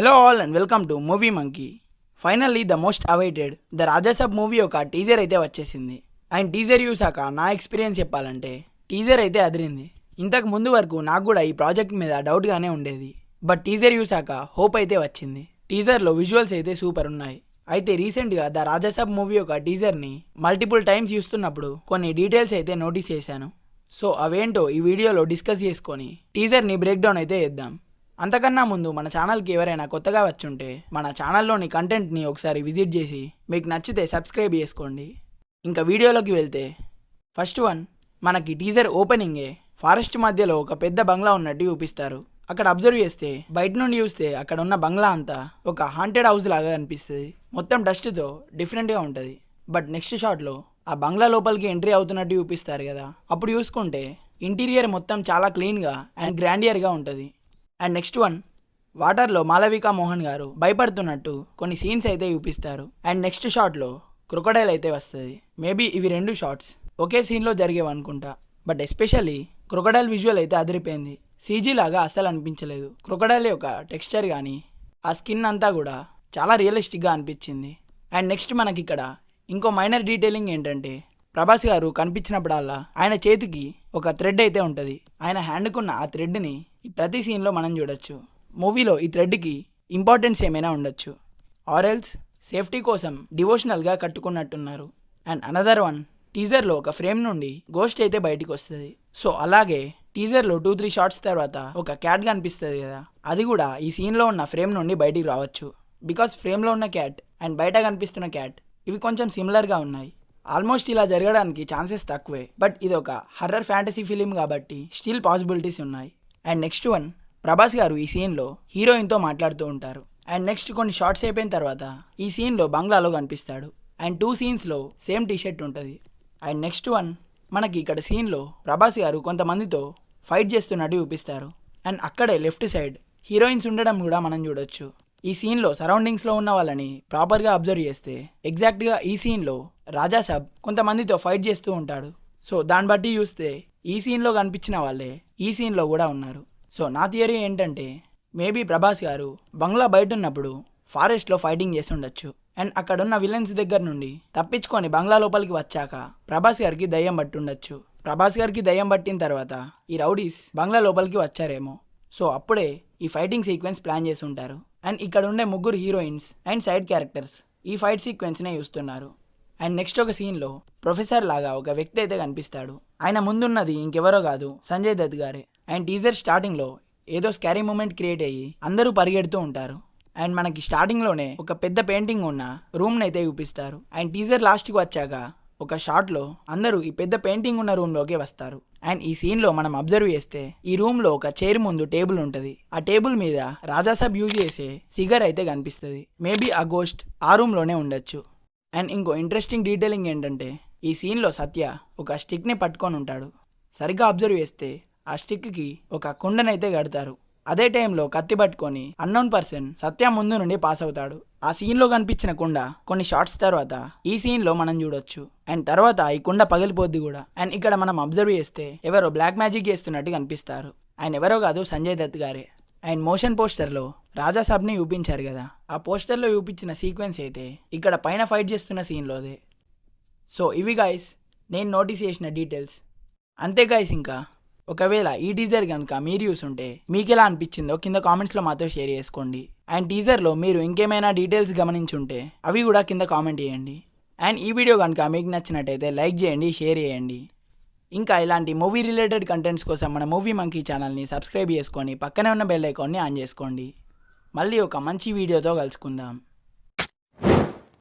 Hello all and welcome to movie monkey. Finally the most awaited the Raja Saab movie ఒక teaser అయితే వచ్చేసింది. And teaser చూసాక నా experience చెప్పాలంటే టీజర్ అయితే అదిరింది. ఇంతకు ముందు వరకు నాకు కూడా ఈ ప్రాజెక్ట్ మీద డౌట్గానే ఉండేది. బట్ టీజర్ చూసాక హోప్ అయితే వచ్చింది. టీజర్లో విజువల్స్ అయితే సూపర్ ఉన్నాయి. అయితే రీసెంట్గా ద రాజాసాబ్ మూవీ ఒక టీజర్ని మల్టిపుల్ టైమ్స్ చూస్తున్నప్పుడు కొన్ని డీటెయిల్స్ అయితే నోటీస్ చేశాను. సో అవేంటో ఈ వీడియోలో డిస్కస్ చేసుకొని టీజర్ని బ్రేక్ డౌన్ అయితే చేద్దాం. అంతకన్నా ముందు మన ఛానల్కి ఎవరైనా కొత్తగా వచ్చుంటే మన ఛానల్లోని కంటెంట్ని ఒకసారి విజిట్ చేసి మీకు నచ్చితే సబ్స్క్రైబ్ చేసుకోండి. ఇంకా వీడియోలోకి వెళ్తే ఫస్ట్ వన్, మనకి టీజర్ ఓపెనింగే ఫారెస్ట్ మధ్యలో ఒక పెద్ద బంగ్లా ఉన్నట్టు చూపిస్తారు. అక్కడ అబ్జర్వ్ చేస్తే బయట నుండి చూస్తే అక్కడ ఉన్న బంగ్లా అంతా ఒక హాంటెడ్ హౌస్ లాగా అనిపిస్తుంది. మొత్తం డస్ట్తో డిఫరెంట్గా ఉంటుంది. బట్ నెక్స్ట్ షాట్లో ఆ బంగ్లా లోపలికి ఎంట్రీ అవుతున్నట్టు చూపిస్తారు కదా, అప్పుడు చూసుకుంటే ఇంటీరియర్ మొత్తం చాలా క్లీన్గా అండ్ గ్రాండియర్గా ఉంటుంది. అండ్ నెక్స్ట్ వన్, వాటర్లో మాలవికా మోహన్ గారు భయపడుతున్నట్టు కొన్ని సీన్స్ అయితే చూపిస్తారు. అండ్ నెక్స్ట్ షాట్లో క్రొకడైల్ అయితే వస్తుంది. మేబీ ఇవి రెండు షాట్స్ ఒకే సీన్లో జరిగేవనుకుంటా. బట్ ఎస్పెషల్లీ క్రొకడైల్ విజువల్ అయితే అదిరిపోయింది. సీజీ లాగా అస్సలు అనిపించలేదు. క్రొకడైల్ యొక్క టెక్స్చర్ కానీ ఆ స్కిన్ అంతా కూడా చాలా రియలిస్టిక్గా అనిపించింది. అండ్ నెక్స్ట్ మనకి ఇక్కడ ఇంకో మైనర్ డీటెయిలింగ్ ఏంటంటే ప్రభాస్ గారు కనిపించినప్పుడల్లా ఆయన చేతికి ఒక థ్రెడ్ అయితే ఉంటుంది. ఆయన హ్యాండ్కున్న ఆ థ్రెడ్ని ఈ ప్రతి సీన్లో మనం చూడొచ్చు. మూవీలో ఈ థ్రెడ్కి ఇంపార్టెన్స్ ఏమైనా ఉండొచ్చు, ఆరెల్స్ సేఫ్టీ కోసం డివోషనల్గా కట్టుకున్నట్టున్నారు. అండ్ అనదర్ వన్, టీజర్లో ఒక ఫ్రేమ్ నుండి గోస్ట్ అయితే బయటికి వస్తుంది. సో అలాగే టీజర్లో 2-3 షార్ట్స్ తర్వాత ఒక క్యాట్ కనిపిస్తుంది కదా, అది కూడా ఈ సీన్లో ఉన్న ఫ్రేమ్ నుండి బయటికి రావచ్చు. బికాస్ ఫ్రేమ్లో ఉన్న క్యాట్ అండ్ బయట కనిపిస్తున్న క్యాట్ ఇవి కొంచెం సిమిలర్గా ఉన్నాయి. ఆల్మోస్ట్ ఇలా జరగడానికి ఛాన్సెస్ తక్కువే. బట్ ఇది ఒక హర్రర్ ఫ్యాంటసీ ఫిలిం కాబట్టి స్టిల్ పాసిబిలిటీస్ ఉన్నాయి. అండ్ నెక్స్ట్ వన్, ప్రభాస్ గారు ఈ సీన్లో హీరోయిన్తో మాట్లాడుతూ ఉంటారు. అండ్ నెక్స్ట్ కొన్ని షార్ట్స్ అయిపోయిన తర్వాత ఈ సీన్లో బంగ్లాలో కనిపిస్తాడు. అండ్ 2 సీన్స్లో సేమ్ టీషర్ట్ ఉంటుంది. అండ్ నెక్స్ట్ వన్, మనకి ఇక్కడ సీన్లో ప్రభాస్ గారు కొంతమందితో ఫైట్ చేస్తున్నట్టు చూపిస్తారు. అండ్ అక్కడే లెఫ్ట్ సైడ్ హీరోయిన్స్ ఉండడం కూడా మనం చూడొచ్చు. ఈ సీన్లో సరౌండింగ్స్లో ఉన్న వాళ్ళని ప్రాపర్గా అబ్జర్వ్ చేస్తే ఎగ్జాక్ట్గా ఈ సీన్లో రాజాసాబ్ కొంతమందితో ఫైట్ చేస్తూ ఉంటాడు. సో దాన్ని బట్టి చూస్తే ఈ సీన్లో కనిపించిన వాళ్ళే ఈ సీన్లో కూడా ఉన్నారు. సో నా థియరీ ఏంటంటే మేబీ ప్రభాస్ గారు బంగ్లా బయట ఉన్నప్పుడు ఫారెస్ట్లో ఫైటింగ్ చేసి ఉండొచ్చు. అండ్ అక్కడున్న విలన్స్ దగ్గర నుండి తప్పించుకొని బంగ్లా లోపలికి వచ్చాక ప్రభాస్ గారికి దయ్యం పట్టి ఉండొచ్చు. ప్రభాస్ గారికి దయ్యం పట్టిన తర్వాత ఈ రౌడీస్ బంగ్లా లోపలికి వచ్చారేమో. సో అప్పుడే ఈ ఫైటింగ్ సీక్వెన్స్ ప్లాన్ చేసి ఉంటారు. అండ్ ఇక్కడ ఉండే 3 హీరోయిన్స్ అండ్ సైడ్ క్యారెక్టర్స్ ఈ ఫైట్ సీక్వెన్స్నే చూస్తున్నారు. అండ్ నెక్స్ట్ ఒక సీన్లో ప్రొఫెసర్ లాగా ఒక వ్యక్తి అయితే కనిపిస్తాడు. ఆయన ముందున్నది ఇంకెవరో కాదు, సంజయ్ దత్ గారే. అండ్ టీజర్ స్టార్టింగ్లో ఏదో స్కారీ మూమెంట్ క్రియేట్ అయ్యి అందరూ పరిగెడుతూ ఉంటారు. అండ్ మనకి స్టార్టింగ్లోనే ఒక పెద్ద పెయింటింగ్ ఉన్న రూమ్ని అయితే చూపిస్తారు. అండ్ టీజర్ లాస్ట్కి వచ్చాక ఒక షాట్లో అందరూ ఈ పెద్ద పెయింటింగ్ ఉన్న రూమ్లోకి వస్తారు. అండ్ ఈ సీన్లో మనం అబ్జర్వ్ చేస్తే ఈ రూమ్లో ఒక చైర్ ముందు టేబుల్ ఉంటుంది. ఆ టేబుల్ మీద రాజాసాబ్ యూజ్ చేసే సిగర్ అయితే కనిపిస్తుంది. మేబీ ఆ గోస్ట్ ఆ రూమ్లోనే ఉండొచ్చు. అండ్ ఇంకో ఇంట్రెస్టింగ్ డీటెయిలింగ్ ఏంటంటే ఈ సీన్లో సత్య ఒక స్టిక్ని పట్టుకొని ఉంటాడు. సరిగ్గా అబ్జర్వ్ చేస్తే ఆ స్టిక్కి ఒక కుండనైతే కడతారు. అదే టైంలో కత్తి పట్టుకొని అన్నోన్ పర్సన్ సత్య ముందు నుండి పాస్ అవుతాడు. ఆ సీన్లో కనిపించిన కుండ కొన్ని షార్ట్స్ తర్వాత ఈ సీన్లో మనం చూడొచ్చు. అండ్ తర్వాత ఈ కుండ పగిలిపోద్ది కూడా. అండ్ ఇక్కడ మనం అబ్జర్వ్ చేస్తే ఎవరో బ్లాక్ మ్యాజిక్ చేస్తున్నట్టు కనిపిస్తారు. ఆయన ఎవరో కాదు, సంజయ్ దత్ గారే. అండ్ మోషన్ పోస్టర్లో రాజాసాబ్ని చూపించారు కదా, ఆ పోస్టర్లో చూపించిన సీక్వెన్స్ అయితే ఇక్కడ పైన ఫైట్ చేస్తున్న సీన్లోదే. సో ఇవి గాయస్ నేను నోటీస్ చేసిన డీటెయిల్స్. అంతే గాయస్, ఇంకా ఒకవేళ ఈ టీజర్ కనుక మీరు చూసుంటే మీకు ఎలా అనిపించిందో కింద కామెంట్స్లో మాతో షేర్ చేసుకోండి. అండ్ టీజర్లో మీరు ఇంకేమైనా డీటెయిల్స్ గమనించుంటే అవి కూడా కింద కామెంట్ చేయండి. అండ్ ఈ వీడియో కనుక మీకు నచ్చినట్టయితే లైక్ చేయండి, షేర్ చేయండి. ఇంకా ఇలాంటి మూవీ రిలేటెడ్ కంటెంట్స్ కోసం మన మూవీ మంకీ ఛానల్ని సబ్స్క్రైబ్ చేసుకొని పక్కనే ఉన్న బెల్ ఐకాన్ని ఆన్ చేసుకోండి. మళ్ళీ ఒక మంచి వీడియోతో కలుసుకుందాం.